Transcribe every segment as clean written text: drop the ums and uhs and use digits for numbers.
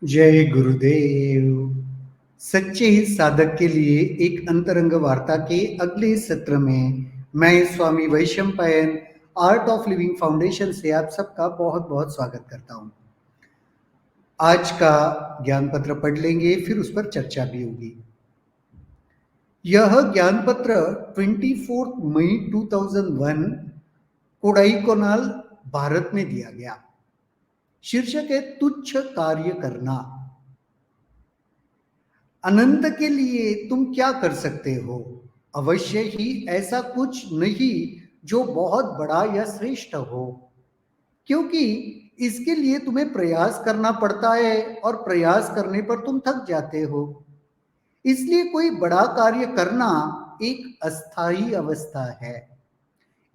जय गुरुदेव। सच्चे साधक के लिए एक अंतरंग वार्ता के अगले सत्र में मैं Swami Vaishampayan Art of Living Foundation से आप सबका बहुत बहुत स्वागत करता हूं। आज का ज्ञान पत्र पढ़ लेंगे, फिर उस पर चर्चा भी होगी। यह ज्ञान पत्र 24 मई 2001 कोडाईकनाल, भारत में दिया गया। शीर्षक है तुच्छ कार्य करना। अनंत के लिए तुम क्या कर सकते हो? अवश्य ही ऐसा कुछ नहीं जो बहुत बड़ा या श्रेष्ठ हो, क्योंकि इसके लिए तुम्हें प्रयास करना पड़ता है और प्रयास करने पर तुम थक जाते हो। इसलिए कोई बड़ा कार्य करना एक अस्थाई अवस्था है।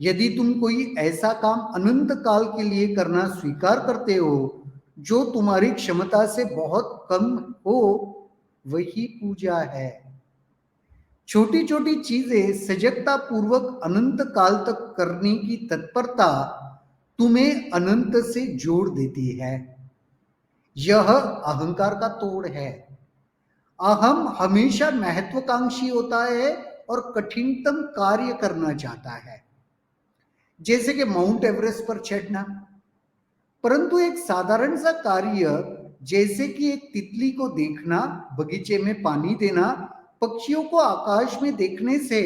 यदि तुम कोई ऐसा काम अनंत काल के लिए करना स्वीकार करते हो जो तुम्हारी क्षमता से बहुत कम हो, वही पूजा है। छोटी छोटी चीजें सजगता पूर्वक अनंत काल तक करने की तत्परता तुम्हें अनंत से जोड़ देती है। यह अहंकार का तोड़ है। अहम हमेशा महत्वाकांक्षी होता है और कठिनतम कार्य करना चाहता है, जैसे कि माउंट एवरेस्ट पर चढ़ना। परंतु एक साधारण सा कार्य, जैसे कि एक तितली को देखना, बगीचे में पानी देना, पक्षियों को आकाश में देखने से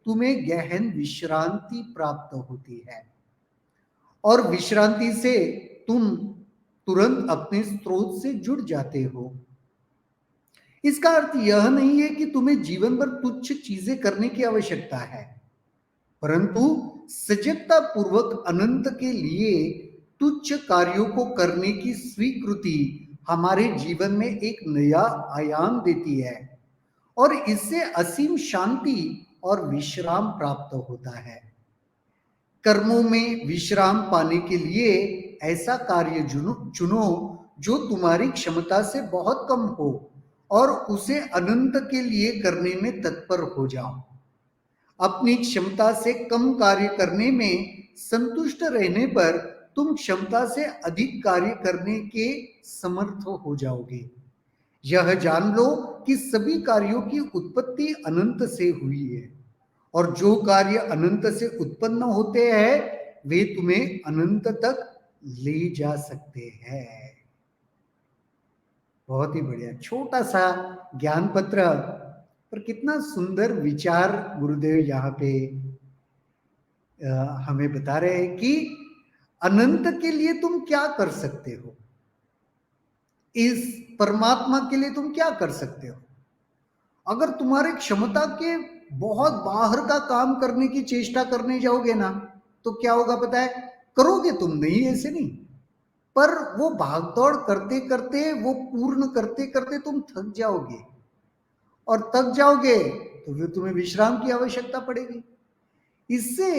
तुम्हें गहन विश्रांति प्राप्त होती है, और विश्रांति से तुम तुरंत अपने स्रोत से जुड़ जाते हो। इसका अर्थ यह नहीं है कि तुम्हें जीवन भर तुच्छ चीजें करने की आवश्यकता है, परंतु सजगता पूर्वक अनंत के लिए तुच्छ कार्यों को करने की स्वीकृति हमारे जीवन में एक नया आयाम देती है, और इससे असीम शांति और विश्राम प्राप्त होता है। कर्मों में विश्राम पाने के लिए ऐसा कार्य चुनो जो तुम्हारी क्षमता से बहुत कम हो, और उसे अनंत के लिए करने में तत्पर हो जाओ। अपनी क्षमता से कम कार्य करने में संतुष्ट रहने पर तुम क्षमता से अधिक कार्य करने के समर्थ हो जाओगे। यह जान लो कि सभी कार्यों की उत्पत्ति अनंत से हुई है, और जो कार्य अनंत से उत्पन्न होते हैं वे तुम्हें अनंत तक ले जा सकते हैं। बहुत ही बढ़िया छोटा सा ज्ञान पत्र, पर कितना सुंदर विचार गुरुदेव यहाँ पे हमें बता रहे हैं कि अनंत के लिए तुम क्या कर सकते हो, इस परमात्मा के लिए तुम क्या कर सकते हो। अगर तुम्हारे क्षमता के बहुत बाहर का काम करने की चेष्टा करने जाओगे ना, तो क्या होगा पता है? करोगे तुम, नहीं ऐसे नहीं, पर वो भागदौड़ करते करते, वो पूर्ण करते करते तुम थक जाओगे, और थक जाओगे तो फिर तुम्हें विश्राम की आवश्यकता पड़ेगी। इससे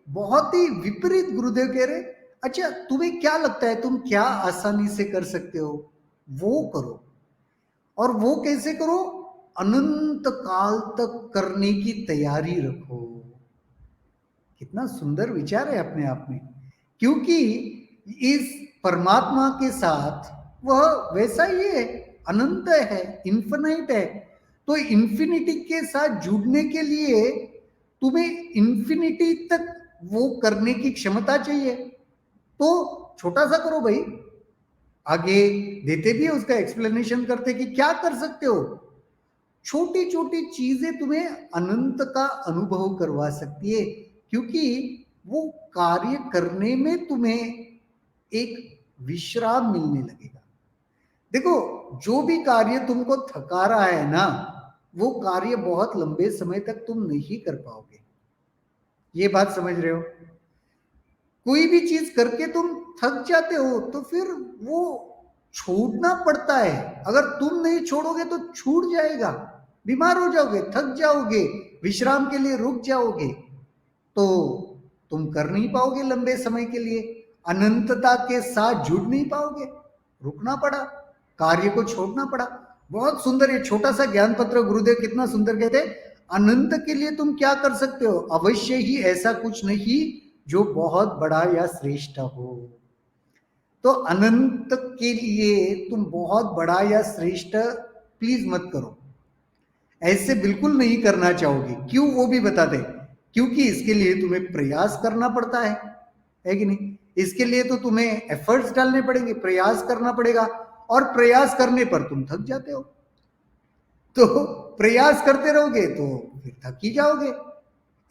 बहुत ही विपरीत गुरुदेव कह रहे, अच्छा तुम्हें क्या लगता है तुम क्या आसानी से कर सकते हो, वो करो। और वो कैसे करो? अनंत काल तक करने की तैयारी रखो। कितना सुंदर विचार है अपने आप में, क्योंकि इस परमात्मा के साथ वह वैसा ही है, अनंत है, इन्फिनाइट है। तो इन्फिनिटी के साथ जुड़ने के लिए तुम्हें इन्फिनिटी तक वो करने की क्षमता चाहिए। तो छोटा सा करो भाई। आगे देते भी है, उसका एक्सप्लेनेशन करते कि क्या कर सकते हो। छोटी छोटी चीजें तुम्हें अनंत का अनुभव करवा सकती है, क्योंकि वो कार्य करने में तुम्हें एक विश्राम मिलने लगेगा। देखो, जो भी कार्य तुमको थका रहा है ना, वो कार्य बहुत लंबे समय तक तुम नहीं कर पाओगे। ये बात समझ रहे हो? कोई भी चीज करके तुम थक जाते हो तो फिर वो छोड़ना पड़ता है। अगर तुम नहीं छोड़ोगे तो छूट जाएगा, बीमार हो जाओगे, थक जाओगे, विश्राम के लिए रुक जाओगे, तो तुम कर नहीं पाओगे लंबे समय के लिए, अनंतता के साथ जुड़ नहीं पाओगे। रुकना पड़ा, कार्य को छोड़ना पड़ा। बहुत सुंदर ये छोटा सा ज्ञान पत्र गुरुदेव कितना सुंदर कहते हैं, अनंत के लिए तुम क्या कर सकते हो? अवश्य ही ऐसा कुछ नहीं जो बहुत बड़ा या श्रेष्ठ हो। तो अनंत के लिए तुम बहुत बड़ा या श्रेष्ठ प्लीज मत करो, ऐसे बिल्कुल नहीं करना चाहोगे। क्यों, वो भी बता दे। क्योंकि इसके लिए तुम्हें प्रयास करना पड़ता है कि नहीं? इसके लिए तो तुम्हें एफर्ट्स डालने पड़ेंगे, प्रयास करना पड़ेगा, और प्रयास करने पर तुम थक जाते हो। तो प्रयास करते रहोगे तो फिर थक ही जाओगे।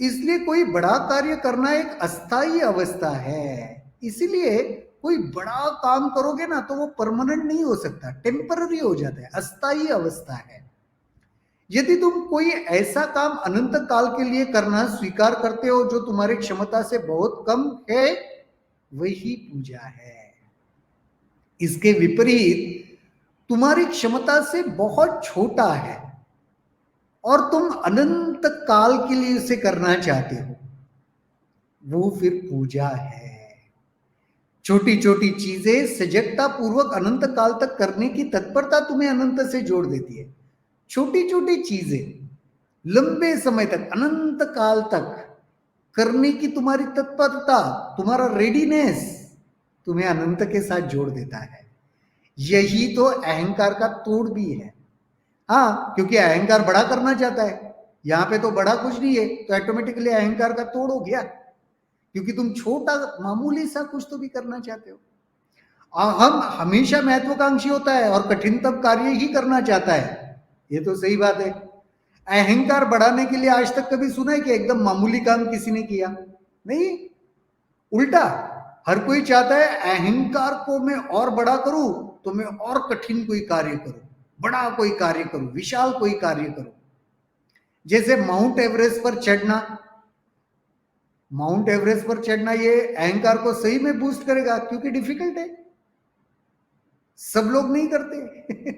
इसलिए कोई बड़ा कार्य करना एक अस्थाई अवस्था है। इसीलिए कोई बड़ा काम करोगे ना तो वो परमानेंट नहीं हो सकता, टेम्पररी हो जाता है, अस्थाई अवस्था है। यदि तुम कोई ऐसा काम अनंत काल के लिए करना स्वीकार करते हो जो तुम्हारी क्षमता से बहुत कम है, वही पूजा है। इसके विपरीत तुम्हारी क्षमता से बहुत छोटा है और तुम अनंत काल के लिए उसे करना चाहते हो, वो फिर पूजा है। छोटी छोटी चीजें सजगता पूर्वक अनंत काल तक करने की तत्परता तुम्हें अनंत से जोड़ देती है। छोटी छोटी चीजें लंबे समय तक, अनंत काल तक करने की तुम्हारी तत्परता, तुम्हारा रेडीनेस तुम्हें अनंत के साथ जोड़ देता है। यही तो अहंकार का तोड़ भी है। हाँ, क्योंकि अहंकार बड़ा करना चाहता है, यहां पे तो बड़ा कुछ नहीं है, तो ऑटोमेटिकली अहंकार का तोड़ हो गया, क्योंकि तुम छोटा मामूली सा कुछ तो भी करना चाहते हो। हम हमेशा महत्वाकांक्षी होता है और कठिनतम कार्य ही करना चाहता है, ये तो सही बात है। अहंकार बढ़ाने के लिए आज तक कभी सुना है कि एकदम मामूली काम किसी ने किया? नहीं, उल्टा हर कोई चाहता है अहंकार को मैं और बड़ा करूं तो मैं और कठिन कोई कार्य करूं, बड़ा कोई कार्य करूं, विशाल कोई कार्य करूं। जैसे माउंट एवरेस्ट पर चढ़ना, माउंट एवरेस्ट पर चढ़ना ये अहंकार को सही में बूस्ट करेगा, क्योंकि डिफिकल्ट है, सब लोग नहीं करते।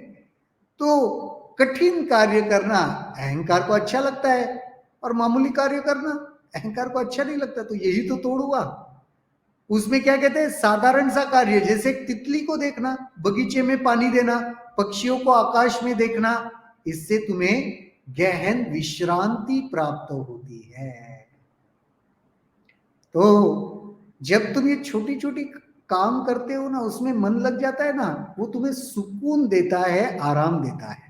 तो कठिन कार्य करना अहंकार को अच्छा लगता है और मामूली कार्य करना अहंकार को अच्छा नहीं लगता। तो यही तो तोड़ हुआ। उसमें क्या कहते हैं, साधारण सा कार्य, जैसे तितली को देखना, बगीचे में पानी देना, पक्षियों को आकाश में देखना, इससे तुम्हें गहन विश्रांति प्राप्त होती है। तो जब तुम ये छोटी छोटी काम करते हो ना, उसमें मन लग जाता है ना, वो तुम्हें सुकून देता है, आराम देता है।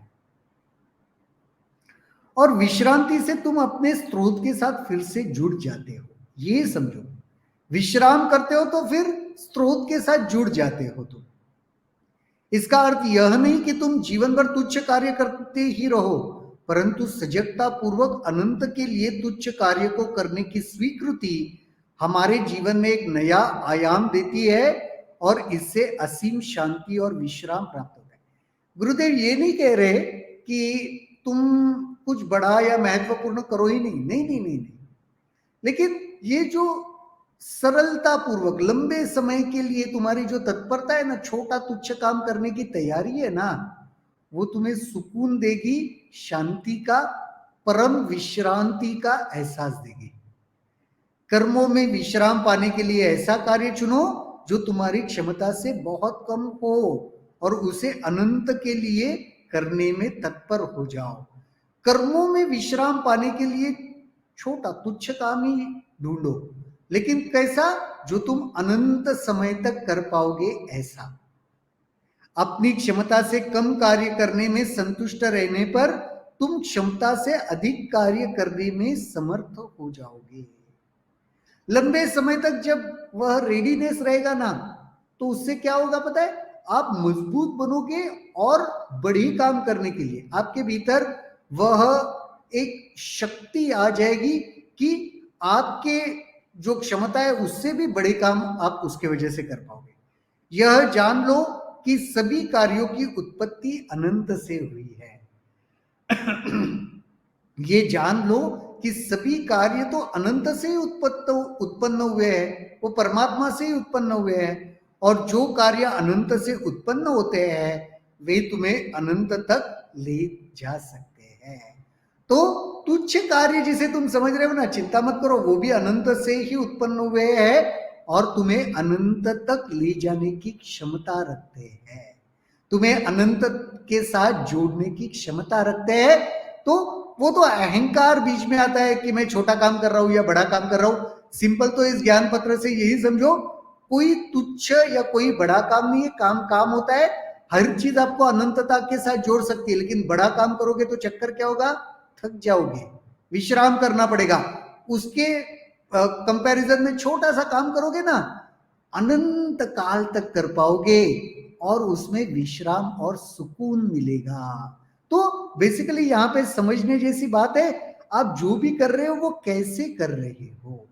और विश्रांति से तुम अपने स्रोत के साथ फिर से जुड़ जाते हो, ये समझो। विश्राम करते हो तो फिर स्रोत के साथ जुड़ जाते हो तुम। इसका अर्थ यह नहीं कि तुम जीवन भर तुच्छ कार्य करते ही रहो, परंतु सजगता पूर्वक अनंत के लिए तुच्छ कार्य को करने की स्वीकृति हमारे जीवन में एक नया आयाम देती है और इससे असीम शांति और विश्राम प्राप्त होता है। गुरुदेव ये नहीं कह रहे कि तुम कुछ बड़ा या महत्वपूर्ण करो ही नहीं, नहीं नहीं नहीं नहीं, लेकिन ये जो सरलता पूर्वक लंबे समय के लिए तुम्हारी जो तत्परता है ना, छोटा तुच्छ काम करने की तैयारी है ना, वो तुम्हें सुकून देगी, शांति का, परम विश्रांति का एहसास देगी। कर्मों में विश्राम पाने के लिए ऐसा कार्य चुनो जो तुम्हारी क्षमता से बहुत कम हो और उसे अनंत के लिए करने में तत्पर हो जाओ। कर्मों में विश्राम पाने के लिए छोटा तुच्छ काम ही ढूंढो, लेकिन कैसा, जो तुम अनंत समय तक कर पाओगे ऐसा। अपनी क्षमता से कम कार्य करने में संतुष्ट रहने पर तुम क्षमता से अधिक कार्य करने में समर्थ हो जाओगे। लंबे समय तक जब वह रेडीनेस रहेगा ना, तो उससे क्या होगा पता है, आप मजबूत बनोगे और बड़ी काम करने के लिए आपके भीतर वह एक शक्ति आ जाएगी कि आपके जो क्षमता है उससे भी बड़े काम आप उसके वजह से कर पाओगे। यह जान लो कि सभी कार्यों की उत्पत्ति अनंत से हुई है। ये जान लो कि सभी कार्य तो अनंत से ही उत्पन्न हुए हैं, वो परमात्मा से ही उत्पन्न हुए हैं, और जो कार्य अनंत से उत्पन्न होते हैं वे तुम्हें अनंत तक ले जा सकते हैं। तो तुच्छ कार्य जिसे तुम समझ रहे हो ना, चिंता मत करो, वो भी अनंत से ही उत्पन्न हुए हैं और तुम्हें अनंत तक ले जाने की क्षमता रखते हैं, तुम्हें अनंत के साथ जोड़ने की क्षमता रखते हैं। तो वो तो अहंकार बीच में आता है कि मैं छोटा काम कर रहा हूं या बड़ा काम कर रहा हूं। सिंपल तो इस ज्ञान पत्र से यही समझो, कोई तुच्छ या कोई बड़ा काम नहीं है, काम काम होता है। हर चीज आपको अनंतता के साथ जोड़ सकती है, लेकिन बड़ा काम करोगे तो चक्कर क्या होगा, थक जाओगे, विश्राम करना पड़ेगा। उसके कंपैरिजन में छोटा सा काम करोगे ना, अनंत काल तक कर पाओगे और उसमें विश्राम और सुकून मिलेगा। तो बेसिकली यहां पे समझने जैसी बात है, आप जो भी कर रहे हो वो कैसे कर रहे हो।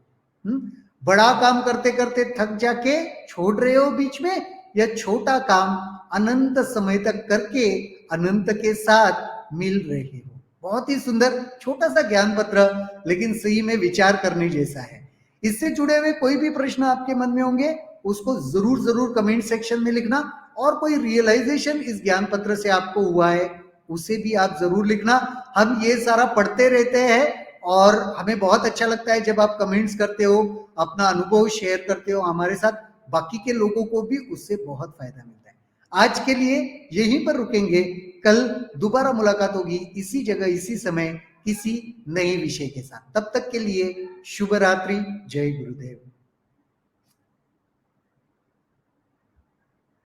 बड़ा काम करते करते थक जाके छोड़ रहे हो बीच में, या छोटा काम अनंत समय तक करके अनंत के साथ मिल रहे हो। बहुत ही सुंदर छोटा सा ज्ञान पत्र, लेकिन सही में विचार करने जैसा है। इससे जुड़े हुए कोई भी प्रश्न आपके मन में होंगे उसको जरूर जरूर कमेंट सेक्शन में लिखना, और कोई रियलाइजेशन इस ज्ञान पत्र से आपको हुआ है उसे भी आप जरूर लिखना। हम ये सारा पढ़ते रहते हैं और हमें बहुत अच्छा लगता है जब आप कमेंट्स करते हो, अपना अनुभव शेयर करते हो हमारे साथ, बाकी के लोगों को भी उससे बहुत फायदा मिलता है। आज के लिए यहीं पर रुकेंगे, कल दोबारा मुलाकात होगी इसी जगह इसी समय किसी नए विषय के साथ। तब तक के लिए शुभ रात्रि, जय गुरुदेव।